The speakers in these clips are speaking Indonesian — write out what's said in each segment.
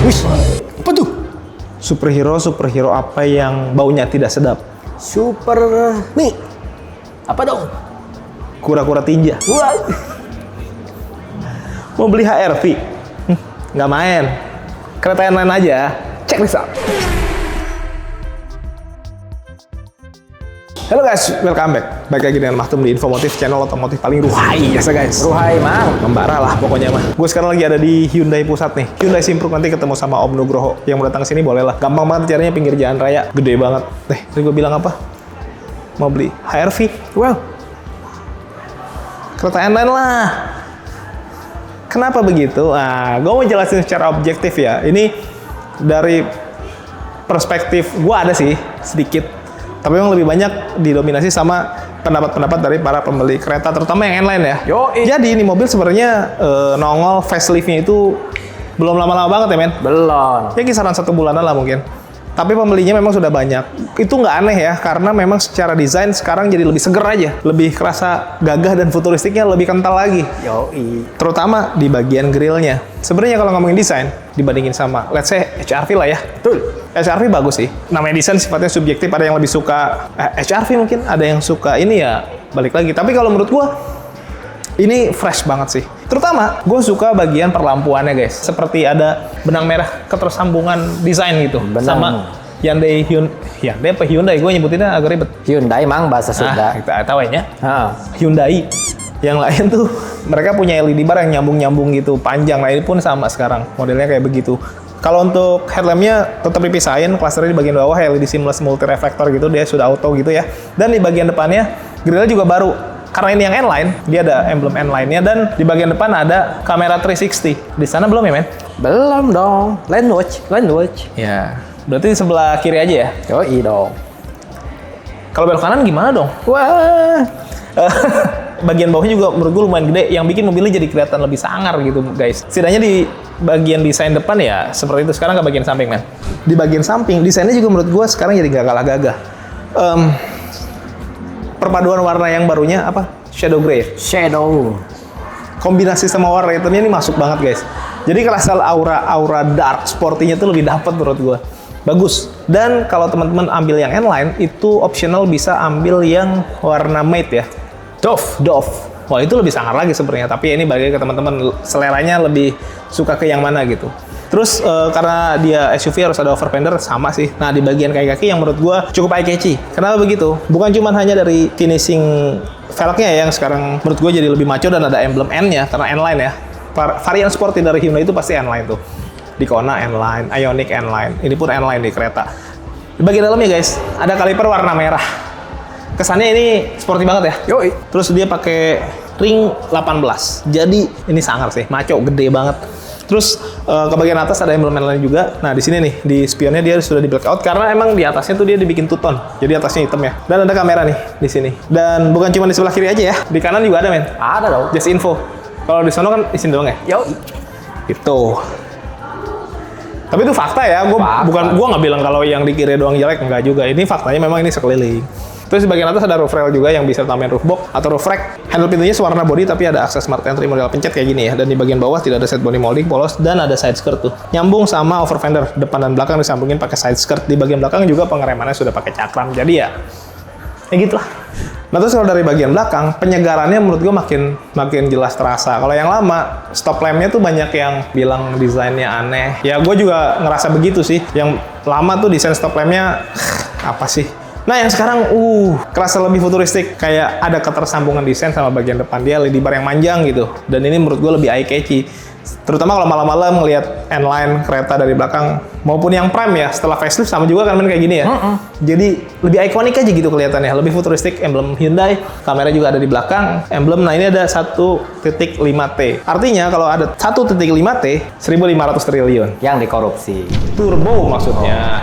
Wih, apa tuh? Superhero apa yang baunya tidak sedap? Super nih. Apa dong? Kura-kura tinja. Wah. Mau beli HRV? Nggak main. Kereta yang lain aja. Check this out. Halo guys, welcome back. Balik lagi dengan Mahtum di Infomotif, channel otomotif paling ruhai biasa guys. Ruhai mang. Membara lah pokoknya mah. Gue sekarang lagi ada di Hyundai Pusat nih. Hyundai Simpruk, nanti ketemu sama Om Nugroho. Yang mau datang ke sini boleh lah. Gampang banget caranya, pinggir jalan raya. Gede banget. Tadi gue bilang apa? Mau beli HRV? Well, kereta N-Line lah. Kenapa begitu? Nah, gue mau jelasin secara objektif ya. Ini dari perspektif gue ada sih sedikit. Tapi memang lebih banyak didominasi sama pendapat-pendapat dari para pembeli kereta, terutama yang N-Line ya. Jadi ini mobil sebenarnya nongol facelift-nya itu belum lama-lama banget ya men? Belum. Ya kisaran 1 bulanan lah mungkin. Tapi pembelinya memang sudah banyak. Itu nggak aneh ya, karena memang secara desain sekarang jadi lebih seger aja. Lebih kerasa gagah dan futuristiknya lebih kental lagi. Yoi. Terutama di bagian grillnya. Sebenarnya kalau ngomongin desain, dibandingin sama, let's say, HRV lah ya. Betul. HRV bagus sih. Namanya desain sifatnya subjektif, ada yang lebih suka HRV mungkin, ada yang suka ini ya, balik lagi. Tapi kalau menurut gua, ini fresh banget sih. Terutama, gue suka bagian perlampuannya guys. Seperti ada benang merah ketersambungan desain gitu. Sama Hyundai apa Hyundai? Gue nyebutinnya agak ribet. Hyundai mang bahasa Sunda. Kita tahu ya. Hyundai. Yang lain tuh mereka punya LED bar yang nyambung-nyambung gitu, panjang. Nah ini pun sama sekarang, modelnya kayak begitu. Kalau untuk headlampnya tetap dipisahin, clusternya di bagian bawah LED seamless multi reflector gitu, dia sudah auto gitu ya. Dan di bagian depannya grillnya juga baru. Karena ini yang N-Line, dia ada emblem N-Line-nya, dan di bagian depan ada kamera 360. Di sana belum ya, men? Belum dong. Land watch. Ya, berarti di sebelah kiri aja ya? Yoi dong. Kalau belok kanan gimana dong? Wah. Bagian bawahnya juga menurut gue lumayan gede, yang bikin mobilnya jadi kelihatan lebih sangar gitu, guys. Setidaknya di bagian desain depan ya seperti itu. Sekarang ke bagian samping, men. Di bagian samping, desainnya juga menurut gue sekarang jadi gak kalah gagah. Perpaduan warna yang barunya apa? Shadow grey. Shadow. Kombinasi sama warna hitamnya ini masuk banget guys. Jadi kerasa aura dark sportinya tuh lebih dapet menurut gua. Bagus. Dan kalau teman-teman ambil yang N-Line itu optional bisa ambil yang warna matte ya. Dove. Wah itu lebih sangar lagi sebenarnya. Tapi ini bagi ke teman-teman seleranya lebih suka ke yang mana gitu. Terus karena dia SUV harus ada overfender, sama sih. Nah di bagian kaki-kaki yang menurut gue cukup eye-catchy. Kenapa begitu? Bukan cuma hanya dari finishing velgnya yang sekarang menurut gue jadi lebih maco dan ada emblem N-nya karena N-Line ya. Varian sporty dari Hyundai itu pasti N-Line tuh. Di Kona N-Line, Ioniq N-Line. Ini pun N-Line di kereta. Di bagian dalamnya guys, ada kaliper warna merah. Kesannya ini sporty banget ya. Yoi. Terus dia pakai ring 18. Jadi ini sangar sih, maco, gede banget. Terus ke bagian atas ada emblem lain juga. Nah di sini nih di spionnya dia sudah di blackout karena emang di atasnya tuh dia dibikin two tone. Jadi atasnya hitam ya. Dan ada kamera nih di sini. Dan bukan cuma di sebelah kiri aja ya. Di kanan juga ada men. Ada dong. Just info. Kalau di sana kan isin doang ya. Yo. Gitu. Tapi itu fakta ya. Gua nggak bilang kalau yang di kiri doang jelek, enggak juga. Ini faktanya memang ini sekeliling. Terus di bagian atas ada roof rail juga yang bisa tambahin roof box atau roof rack. Handle pintunya sewarna body tapi ada akses smart entry model pencet kayak gini ya. Dan di bagian bawah tidak ada set body molding, polos, dan ada side skirt tuh. Nyambung sama overfender, depan dan belakang disambungin pakai side skirt. Di bagian belakang juga pengeremannya sudah pakai cakram. Jadi ya gitulah. Nah terus kalau dari bagian belakang, penyegarannya menurut gue makin jelas terasa. Kalau yang lama, stop lampnya tuh banyak yang bilang desainnya aneh. Ya gue juga ngerasa begitu sih. Yang lama tuh desain stop lampnya apa sih? Nah yang sekarang kerasa lebih futuristik, kayak ada ketersambungan desain sama bagian depan dia LED bar yang manjang gitu. Dan ini menurut gue lebih eye-catchy. Terutama kalau malam-malam ngelihat N-Line kereta dari belakang maupun yang Prime ya, setelah facelift sama juga kan kayak gini ya. Jadi lebih ikonik aja gitu kelihatannya, lebih futuristik, emblem Hyundai, kamera juga ada di belakang, emblem. Nah ini ada 1.5T. Artinya kalau ada 1.5T, 1.500 triliun. Yang dikorupsi. Turbo maksudnya.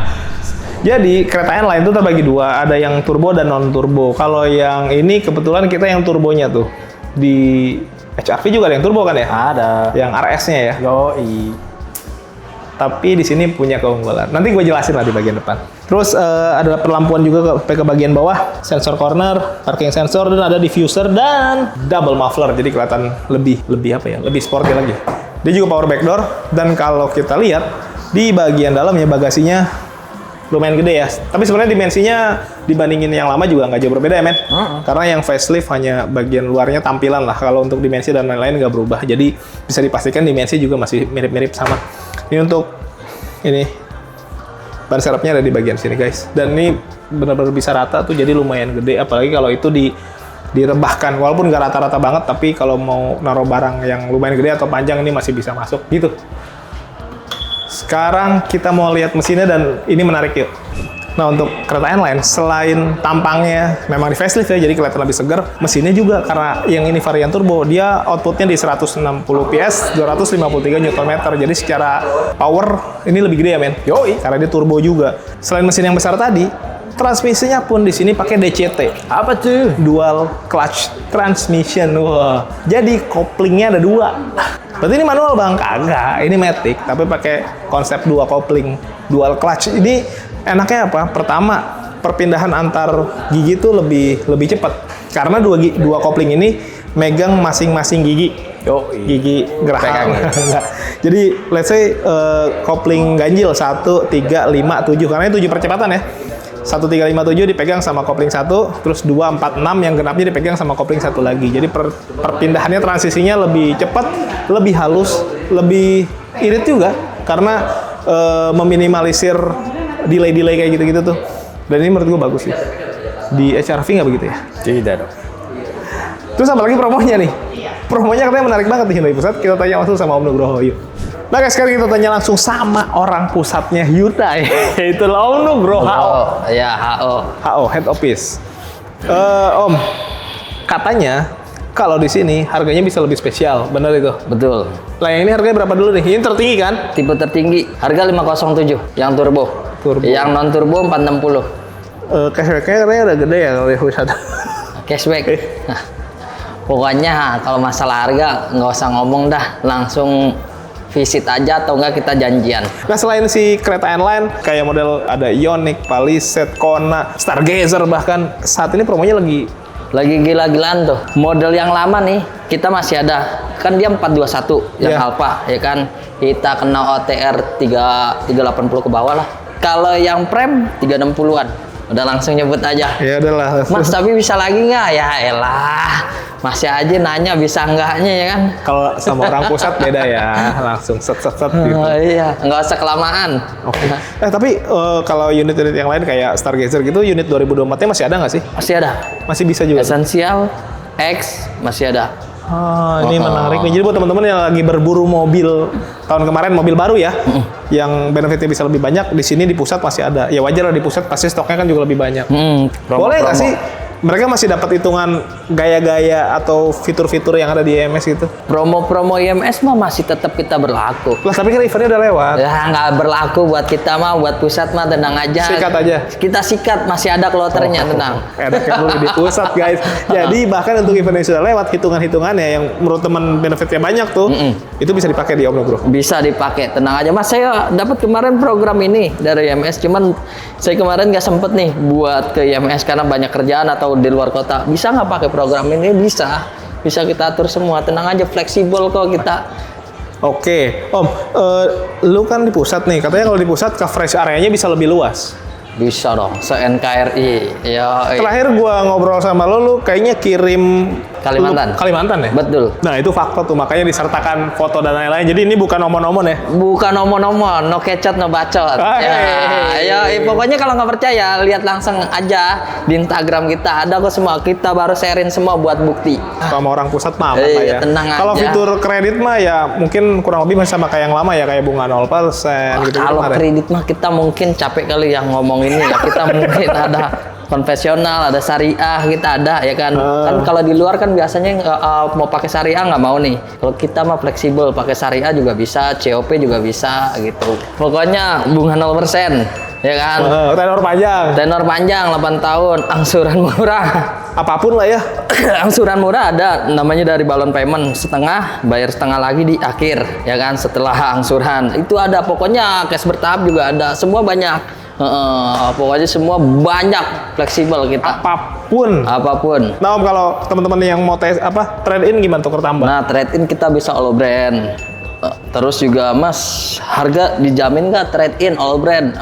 Jadi kereta N-Line itu terbagi dua, ada yang turbo dan non turbo. Kalau yang ini kebetulan kita yang turbonya tuh. Di HRV juga ada yang turbo kan ya? Ada. Yang RS-nya ya. Yoi. Tapi di sini punya keunggulan. Nanti gue jelasin lah di bagian depan. Terus ada perlampuan juga ke bagian bawah, sensor corner, parking sensor, dan ada diffuser dan double muffler. Jadi kelihatan lebih apa ya? Lebih sporty lagi. Dia juga power back door, dan kalau kita lihat Di bagian dalam ya bagasinya lumayan gede ya. Tapi sebenarnya dimensinya dibandingin yang lama juga nggak jauh berbeda ya, men. Karena yang facelift hanya bagian luarnya tampilan lah. Kalau untuk dimensi dan lain-lain nggak berubah. Jadi bisa dipastikan dimensi juga masih mirip-mirip sama. Ini untuk ini ban serepnya ada di bagian sini, guys. Dan ini benar-benar bisa rata tuh, jadi lumayan gede. Apalagi kalau itu direbahkan. Walaupun nggak rata-rata banget, tapi kalau mau naruh barang yang lumayan gede atau panjang ini masih bisa masuk gitu. Sekarang kita mau lihat mesinnya dan ini menarik yuk. Nah untuk kereta N-Line, selain tampangnya memang di facelift ya, jadi kelihatan lebih segar, mesinnya juga karena yang ini varian turbo, dia outputnya di 160 PS, 253 Nm. Jadi secara power ini lebih gede ya, men. Yoi, karena dia turbo juga. Selain mesin yang besar tadi, transmisinya pun di sini pakai DCT. Apa tuh? Dual clutch transmission. Wah. Jadi koplingnya ada 2. Berarti ini manual, Bang? Kagak. Ini matic, tapi pakai konsep dua kopling, dual clutch. Ini enaknya apa? Pertama, perpindahan antar gigi itu lebih cepat. Karena dua kopling ini megang masing-masing gigi. Gigi geraham. Jadi let's say kopling ganjil 1, 3, 5, 7. Karena ini 7 percepatan ya. 1, 3, 5, 7 dipegang sama kopling 1, terus 2, 4, 6 yang genapnya dipegang sama kopling 1 lagi. Jadi perpindahannya transisinya lebih cepat, lebih halus, lebih irit juga karena meminimalisir delay kayak gitu-gitu tuh. Dan ini menurut gue bagus sih. Di HR-V nggak begitu ya? Tidak dong. Terus apa lagi promonya nih? Promonya katanya menarik banget di Hyundai Pusat. Kita tanya langsung sama Om Nugroho, yuk. Nah guys, sekarang kita tanya langsung sama orang pusatnya Hyundai, yaitu Om Nugroho. Ya, HO, Head Office. Om, katanya kalau di sini harganya bisa lebih spesial, benar itu? Betul. Lah yang ini harganya berapa dulu nih? Ini tertinggi kan? Tipe tertinggi, harga 507 yang turbo. Yang non turbo 460. Cashback-nya katanya udah gede ya kalau di pusat. Cashback. Nah, pokoknya kalau masalah harga nggak usah ngomong dah, langsung visit aja atau enggak kita janjian. Nah selain si kereta N-Line kayak model ada Ioniq, Palisade, Kona, Stargazer bahkan saat ini promonya lagi gila-gilaan tuh. Model yang lama nih kita masih ada. Kan dia 421 yang Alfa ya kan. Kita kena OTR 380 ke bawah lah. Kalau yang Prem 360-an. Udah langsung nyebut aja. Ya udahlah. Mas tapi bisa lagi nggak? Ya elah. Masih aja nanya bisa enggaknya ya kan. Kalau sama orang pusat beda ya. Langsung set gitu. Iya, nggak usah kelamaan. Oke. Tapi kalau unit-unit yang lain kayak Stargazer gitu, unit 2024-nya masih ada nggak sih? Masih ada. Masih bisa juga? Essential X masih ada. Ini menarik nih. Jadi buat teman-teman yang lagi berburu mobil tahun kemarin, mobil baru ya, yang benefitnya bisa lebih banyak, di sini di pusat masih ada. Ya wajar lah, di pusat pasti stoknya kan juga lebih banyak. Boleh nggak sih mereka masih dapat hitungan gaya-gaya atau fitur-fitur yang ada di IMS gitu? Promo-promo IMS mah masih tetap kita berlaku. Lah tapi kan eventnya udah lewat. Ya nggak berlaku buat kita mah, buat pusat mah tenang aja. Sikat aja. Kita sikat, masih ada kloternya, tenang. Enaknya dulu di pusat guys. Jadi bahkan untuk event yang sudah lewat, hitungan-hitungannya yang menurut teman benefitnya banyak tuh, itu bisa dipakai di Om Nugroho. Bisa dipakai, tenang aja. Mas saya dapat kemarin program ini dari IMS, cuman saya kemarin nggak sempet nih buat ke IMS karena banyak kerjaan atau di luar kota. Bisa nggak pakai program ini? Bisa kita atur semua, tenang aja, fleksibel kok kita. Oke, Om, lu kan di pusat nih, katanya kalau di pusat coverage areanya bisa lebih luas. Bisa dong, se-NKRI. Ya, terakhir gua ngobrol sama lu kayaknya kirim Kalimantan ya? Betul. Nah, itu fakta tuh, makanya disertakan foto dan lain-lain. Jadi ini bukan omon-omon ya? Bukan omon-omon, no kecot, no bacot. Pokoknya kalau nggak percaya, lihat langsung aja di Instagram kita. Ada kok semua, kita baru sharein semua buat bukti. Sama orang pusat mah aman lah ya. Tenang aja. Kalau fitur kredit mah ya mungkin kurang lebih masih sama kayak yang lama ya, kayak bunga 0% gitu. Kalau kredit mah kita mungkin capek kali yang ngomong ini ya. Kita mungkin ada konvensional, ada syariah, kita ada ya kan. Kan kalau di luar kan biasanya mau pakai syariah nggak mau nih. Kalau kita mah fleksibel, pakai syariah juga bisa, COP juga bisa gitu. Pokoknya bunga 0% ya kan. Tenor panjang 8 tahun, angsuran murah. Apapun lah ya. Angsuran murah ada, namanya dari balon payment, setengah, bayar setengah lagi di akhir ya kan, setelah angsuran. Itu ada, pokoknya cash bertahap juga ada, semua banyak. Pokoknya semua banyak, fleksibel kita. Apapun. Nah Om, kalau teman-teman yang mau trade in gimana tuker tambah? Nah, trade in kita bisa all brand. Terus juga Mas, harga dijamin nggak trade in all brand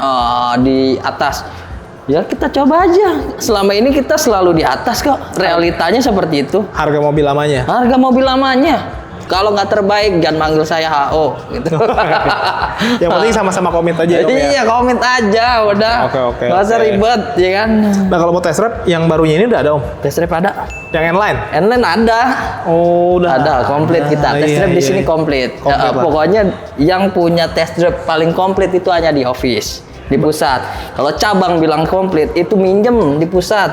di atas? Ya kita coba aja. Selama ini kita selalu di atas kok. Realitanya seperti itu. Harga mobil lamanya. Harga mobil lamanya. Kalau nggak terbaik jangan manggil saya HO gitu. Yang penting sama-sama komit aja. Iya, komit aja udah. Oke. Nggak usah ribet, ya kan. Nah kalau mau test drive yang barunya ini udah ada Om? Test drive ada. Yang N-Line? N-Line ada. Oh udah. Ada, komplit kita. Test drive di sini komplit. Komplit lah. Pokoknya yang punya test drive paling komplit itu hanya di office, di pusat. Kalau cabang bilang komplit, itu minjem di pusat.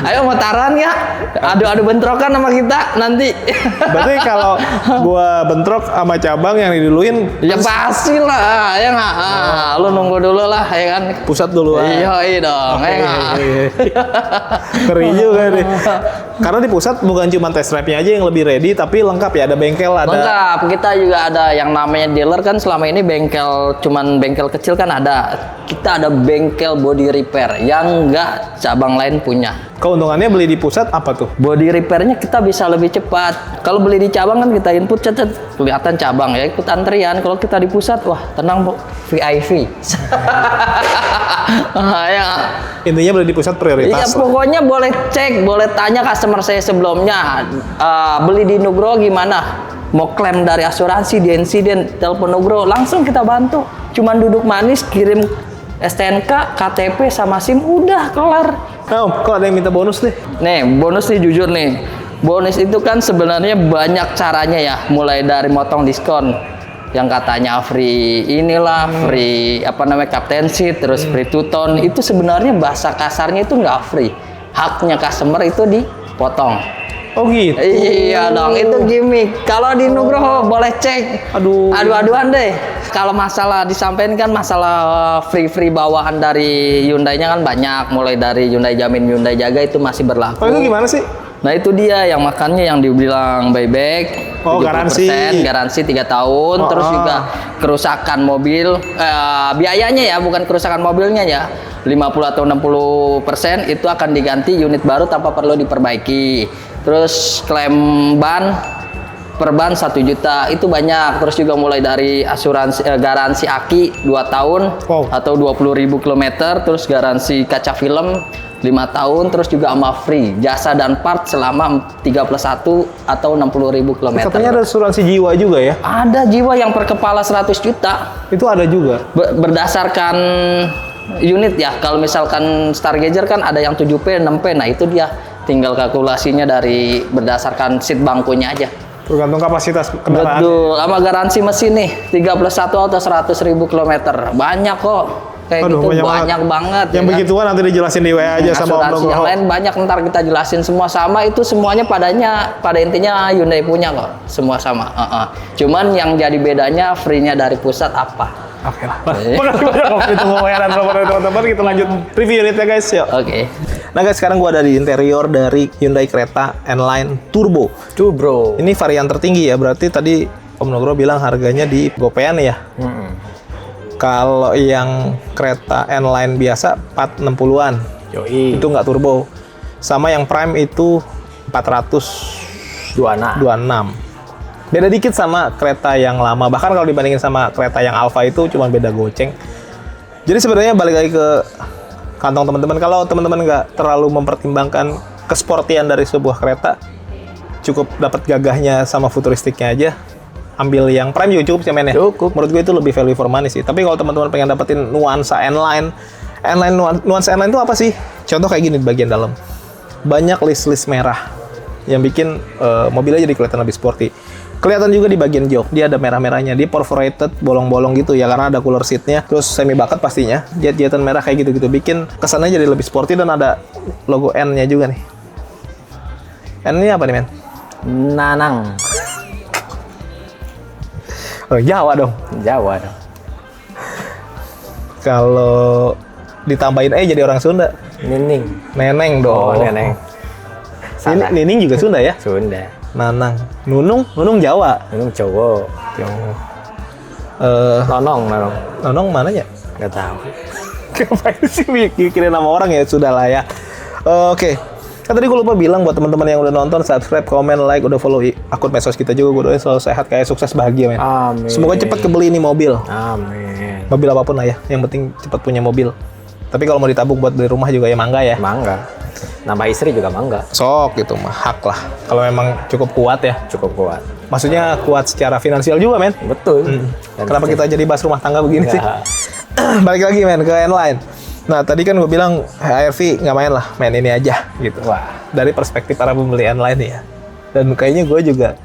Ayo mau taruhan ya? Adu-adu bentrokan sama kita nanti. Berarti kalau gua bentrok sama cabang yang diduluin, Ya pasti lah, ya nggak? Lu nunggu dulu lah, ya kan? pusat dulu. Iya dong, ya nggak? Ngeri juga nih. Karena di pusat bukan cuma test drive-nya aja yang lebih ready, tapi lengkap ya, ada bengkel, ada. Lengkap, kita juga ada yang namanya dealer kan selama ini bengkel, cuman bengkel kecil kan ada. Kita ada bengkel body repair yang nggak cabang lain punya. Keuntungannya beli di pusat apa tuh? Body repairnya kita bisa lebih cepat. Kalau beli di cabang kan kita input cet, kelihatan cabang ya ikut antrian. Kalau kita di pusat, wah tenang Bu, VIP. Ya. Intinya beli di pusat prioritas. Iya, lah. pokoknya boleh cek, boleh tanya customer saya sebelumnya. Beli di Nugroho gimana? Mau klaim dari asuransi di insiden, telepon Nugroho, langsung kita bantu. Cuman duduk manis, kirim STNK, KTP sama SIM, udah kelar. Nah, Om, kok ada yang minta bonus nih? Nih, bonus nih jujur nih. Bonus itu kan sebenarnya banyak caranya ya, mulai dari motong diskon yang katanya free inilah, free apa namanya captaincy, terus free two-tone. Itu sebenarnya bahasa kasarnya itu nggak free. Haknya customer itu dipotong. Oh gitu. Iya dong, itu gimmick. Kalau di Nugroho boleh cek. Adu-aduan deh. Kalau masalah disampaikan kan masalah free bawaan dari Hyundai-nya kan banyak. Mulai dari Hyundai Jamin, Hyundai Jaga itu masih berlaku. Oh itu gimana sih? Nah itu dia yang makannya yang dibilang buyback. Oh, 70%, garansi 3 tahun. Terus juga kerusakan mobil, biayanya ya, bukan kerusakan mobilnya ya. 50 atau 60% itu akan diganti unit baru tanpa perlu diperbaiki. Terus klaim ban per ban 1 juta itu banyak. Terus juga mulai dari asuransi garansi aki 2 tahun atau 20.000 km, terus garansi kaca film 5 tahun, terus juga sama free jasa dan part selama 31 atau 60.000 km. Katanya ada asuransi jiwa juga ya? Ada jiwa yang per kepala 100 juta. Itu ada juga. Berdasarkan unit ya. Kalau misalkan Stargazer kan ada yang 7P, 6P. Nah, itu dia. Tinggal kalkulasinya dari berdasarkan seat bangkunya aja. Tergantung kapasitas kendaraan. Betul. Sama garansi mesin nih 31 atau 100.000 km. Banyak kok. Kayak gitu banyak banget. Yang begituan nanti dijelasin di WA aja sama Om Asuransi yang lain banyak, ntar kita jelasin semua sama. Itu semuanya pada intinya Hyundai punya kok. Semua sama. Cuman yang jadi bedanya free-nya dari pusat apa? Oke lah. Makasih banyak Om. Itu pembayaran teman-teman. Kita lanjut review unitnya guys. Yuk. Oke. Nah guys, sekarang gua ada di interior dari Hyundai Creta N-Line Turbo. Bro. Ini varian tertinggi ya. Berarti tadi Om Nugroho bilang harganya di gopean ya. Kalau yang kereta N-Line biasa 460-an. Yoi. Itu nggak turbo. Sama yang Prime itu 426. Beda dikit sama kereta yang lama. Bahkan kalau dibandingin sama kereta yang Alfa itu cuma beda goceng. Jadi sebenarnya balik lagi ke kantong teman-teman. Kalau teman-teman nggak terlalu mempertimbangkan kesportian dari sebuah kereta, cukup dapat gagahnya sama futuristiknya aja, ambil yang Prime juga cukup sih men ya. Cukup. Menurut gue itu lebih value for money sih. Tapi kalau teman-teman pengen dapetin nuansa N-Line nuansa N-Line itu apa sih? Contoh kayak gini di bagian dalam. Banyak list-list merah yang bikin mobilnya jadi kelihatan lebih sporty. Kelihatan juga di bagian jok, dia ada merah-merahnya. Dia perforated, bolong-bolong gitu ya, karena ada cooler seatnya. Terus semi bucket pastinya, jet-jetan merah kayak gitu-gitu. Bikin kesannya jadi lebih sporty dan ada logo N-nya juga nih. N ini apa nih men? Nanang. Oh, Jawa dong. Jawa dong. Kalau ditambahin jadi orang Sunda. Nining. Neneng dong. Oh, neneng. Sana. Nining juga Sunda ya? Sunda. Nanang. Nunung Jawa. Nunung cowok. Nonong. Nonong mana ya? Nggak tahu. Ngapain sih mikirin nama orang ya? Sudah lah ya. Oke. Kan tadi gue lupa bilang buat teman-teman yang udah nonton, subscribe, komen, like, udah follow akun medsos kita juga. Gue doain selalu sehat, kayak sukses, bahagia, men. Amin. Semoga cepat kebeli nih mobil. Amin. Mobil apapun lah ya, yang penting cepat punya mobil. Tapi kalau mau ditabung buat beli rumah juga ya mangga ya. Mangga. Nambah istri juga mangga. Sok gitu mah, hak lah. Kalau memang cukup kuat ya. Cukup kuat. Maksudnya kuat secara finansial juga, men. Betul. Dan Kenapa kita jadi bahas rumah tangga begini sih? Ya. Balik lagi, men, ke N-Line. Nah, tadi kan gue bilang ARV nggak main lah, main ini aja gitu. Wah. Dari perspektif para pembeli N-Line ya. Dan kayaknya gue juga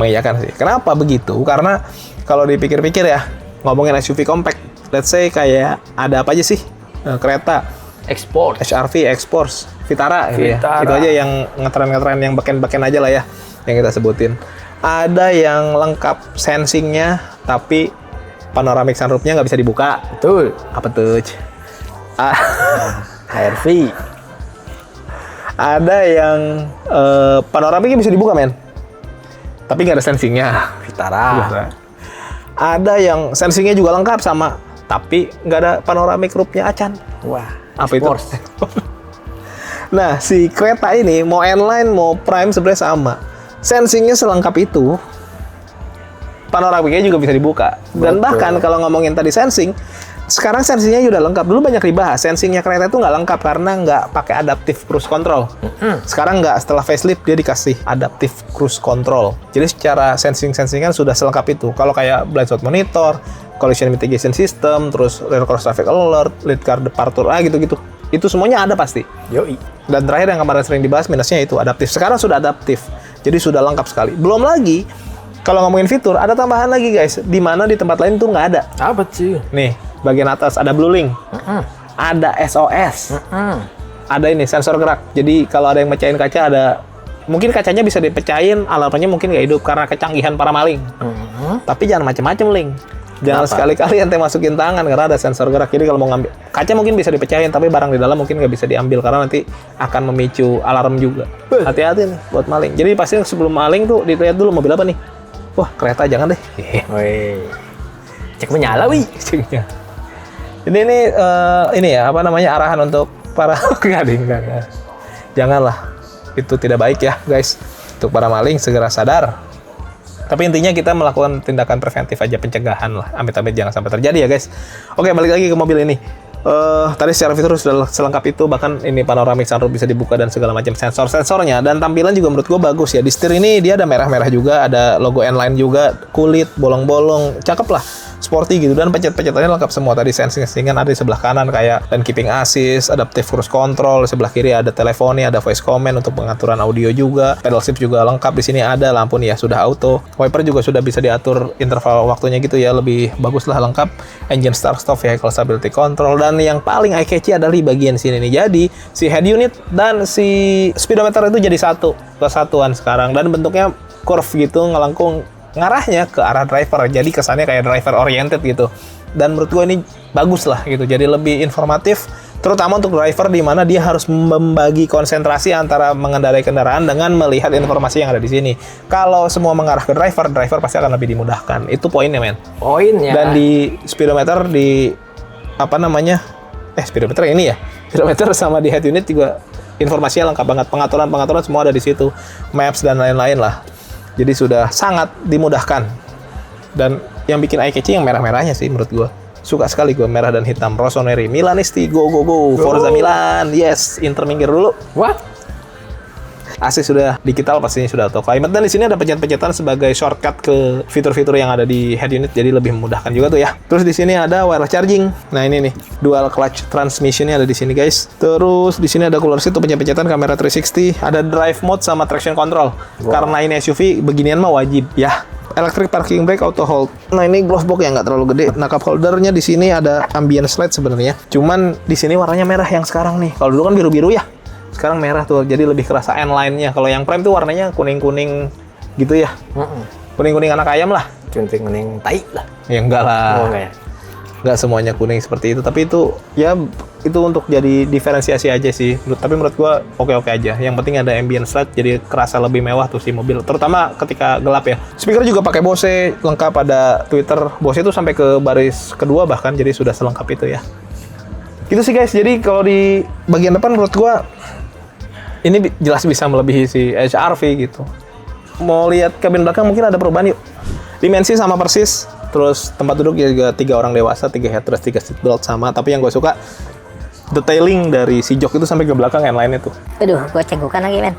mengiyakan sih. Kenapa begitu? Karena kalau dipikir-pikir ya, ngomongin SUV compact, let's say kayak ada apa aja sih? Kereta, Ekspor. HRV, Exports, Vitara, gitu ya. Vitara. Itu aja yang ngetren-ngetren, yang beken-beken aja lah ya, yang kita sebutin. Ada yang lengkap sensingnya, tapi panoramic sunroofnya nggak bisa dibuka. Betul. Apa tuh? HRV. Ada yang panoramiknya bisa dibuka, men. Tapi nggak ada sensingnya. Vitara. Ada yang sensingnya juga lengkap sama, tapi nggak ada panoramic roofnya acan. Wah. Apa Exports. itu? Nah, si kereta ini mau N-Line mau Prime sebenarnya sama. Sensingnya selengkap itu. Panoramiknya juga bisa dibuka. Dan Betul. bahkan kalau ngomongin tadi sensing, sekarang sensingnya udah lengkap. Dulu banyak dibahas, sensingnya kereta itu nggak lengkap karena nggak pakai adaptive cruise control. Sekarang nggak, setelah facelift dia dikasih adaptive cruise control. Jadi secara sensing-sensingan sudah selengkap itu. Kalau kayak blind spot monitor, collision mitigation system, terus rear cross traffic alert, lead car departure, gitu-gitu. Itu semuanya ada pasti. Yoi. Dan terakhir yang kemarin sering dibahas minusnya itu adaptif. Sekarang sudah adaptif. Jadi sudah lengkap sekali. Belum lagi kalau ngomongin fitur, ada tambahan lagi guys, di mana di tempat lain tuh nggak ada. Apa sih? Nih, bagian atas ada Blue Link, ada SOS, ada ini sensor gerak. Jadi kalau ada yang mecahin kaca, ada mungkin kacanya bisa dipecahin, alarmnya mungkin nggak hidup karena kecanggihan para maling. Tapi jangan macem-macem, Link. Jangan Kenapa? sekali-kali ente masukin tangan karena ada sensor gerak. Jadi kalau mau ngambil kaca mungkin bisa dipecahin, tapi barang di dalam mungkin nggak bisa diambil karena nanti akan memicu alarm juga. Hati-hati nih buat maling. Jadi pasti sebelum maling tuh dilihat dulu mobil apa nih. Wah, kereta jangan deh. Woi. Cek menyala, wi. Ceknya. Ini ya apa namanya arahan untuk para enggak. Janganlah. Itu tidak baik ya, guys. Untuk para maling segera sadar. Tapi intinya kita melakukan tindakan preventif aja, pencegahan lah. Amit-amit jangan sampai terjadi ya, guys. Oke, balik lagi ke mobil ini. Tadi secara fitur sudah selengkap itu, bahkan ini panoramic sunroof bisa dibuka dan segala macam sensor-sensornya, dan tampilan juga menurut gue bagus ya. Di setir ini dia ada merah-merah juga, ada logo N-Line juga, kulit bolong-bolong, cakep lah, sporty gitu, dan pencet-pencetannya lengkap semua. Tadi sensing-sensingan ada di sebelah kanan kayak lane keeping assist, adaptive cruise control, di sebelah kiri ada teleponnya, ada voice command untuk pengaturan audio juga, pedal shift juga lengkap. Di sini ada lampu nih ya, sudah auto, wiper juga sudah bisa diatur interval waktunya gitu ya, lebih bagus lah, lengkap. Engine start stop, vehicle stability control, dan yang paling eye catchy adalah di bagian sini nih. Jadi si head unit dan si speedometer itu jadi satu kesatuan sekarang, dan bentuknya curve gitu, ngelengkung ngarahnya ke arah driver, jadi kesannya kayak driver oriented gitu. Dan menurut gue ini bagus lah gitu, jadi lebih informatif, terutama untuk driver di mana dia harus membagi konsentrasi antara mengendarai kendaraan dengan melihat informasi yang ada di sini. Kalau semua mengarah ke driver pasti akan lebih dimudahkan. Itu poinnya, men. Poinnya. Dan di speedometer, di apa namanya, speedometer ini ya, speedometer sama di head unit juga informasinya lengkap banget, pengaturan semua ada di situ, maps dan lain-lain lah. Jadi sudah sangat dimudahkan. Dan yang bikin eye catchy yang merah-merahnya sih menurut gua. Suka sekali gua merah dan hitam. Rossoneri, Milanisti, go. Forza Milan, yes. Inter minggir dulu. What? AC sudah digital, pastinya sudah auto climate, dan di sini ada pencet-pencetan sebagai shortcut ke fitur-fitur yang ada di head unit, jadi lebih memudahkan juga tuh ya. Terus di sini ada wireless charging. Nah, ini nih, dual clutch transmissionnya ada di sini, guys. Terus di sini ada cooler seat, tuh pencet-pencetan, kamera 360, ada drive mode sama traction control. Karena ini SUV, beginian mah wajib ya. Electric parking brake, auto hold. Nah, ini glove box yang nggak terlalu gede. Nah, cup holdernya di sini ada ambient light sebenarnya. Cuman di sini warnanya merah yang sekarang nih. Kalau dulu kan biru-biru ya. Sekarang merah tuh, jadi lebih kerasa N-Line-nya. Kalau yang Prime tuh warnanya kuning-kuning gitu ya. Kuning-kuning anak ayam lah. Kuning tai lah. Ya enggak lah. Oh, enggak ya? Enggak semuanya kuning seperti itu. Tapi itu, ya itu untuk jadi diferensiasi aja sih. Tapi menurut gua oke-oke aja. Yang penting ada ambient light, jadi kerasa lebih mewah tuh si mobil. Terutama ketika gelap ya. Speaker juga pakai Bose, lengkap, ada tweeter. Bose itu sampai ke baris kedua bahkan, jadi sudah selengkap itu ya. Gitu sih guys. Jadi kalau di bagian depan menurut gua ini jelas bisa melebihi si HR-V gitu. Mau lihat kabin belakang mungkin ada perubahan yuk. Dimensi sama persis, terus tempat duduk juga 3 orang dewasa, 3 headrest, 3 seat belt sama. Tapi yang gue suka detailing dari si jok itu sampai ke belakang yang lain itu. Aduh, gue cengkukan lagi, men.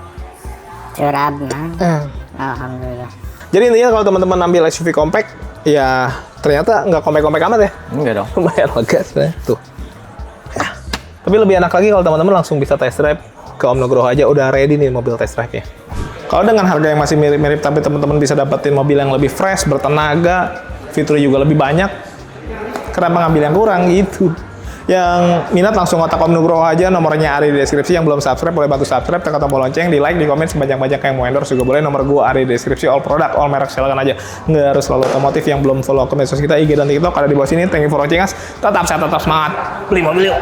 Curhat, nah. Alhamdulillah. Jadi intinya kalau teman-teman ambil SUV compact, ya ternyata nggak compact-compact amat ya. Enggak dong. Lumayan lega sebenarnya. Tuh. Ya. Tapi lebih enak lagi kalau teman-teman langsung bisa test drive ke Om Nugroho aja, udah ready nih mobil test drive-nya. Kalau dengan harga yang masih mirip-mirip, tapi teman-teman bisa dapetin mobil yang lebih fresh, bertenaga, fitur juga lebih banyak, kenapa ngambil yang kurang gitu? Yang minat langsung kontak Om Nugroho aja, nomornya ada di deskripsi. Yang belum subscribe boleh bantu subscribe, tekan tombol lonceng, di like, di komen sebanyak-banyak yang mau endorse juga boleh. Nomor gua ada di deskripsi, all product, all merek, silakan aja. Nggak harus selalu otomotif. Yang belum follow akun medsos kita, IG dan TikTok ada di bawah sini. Thank you for watching us. Tetap sehat, tetap semangat, beli mobil yuk.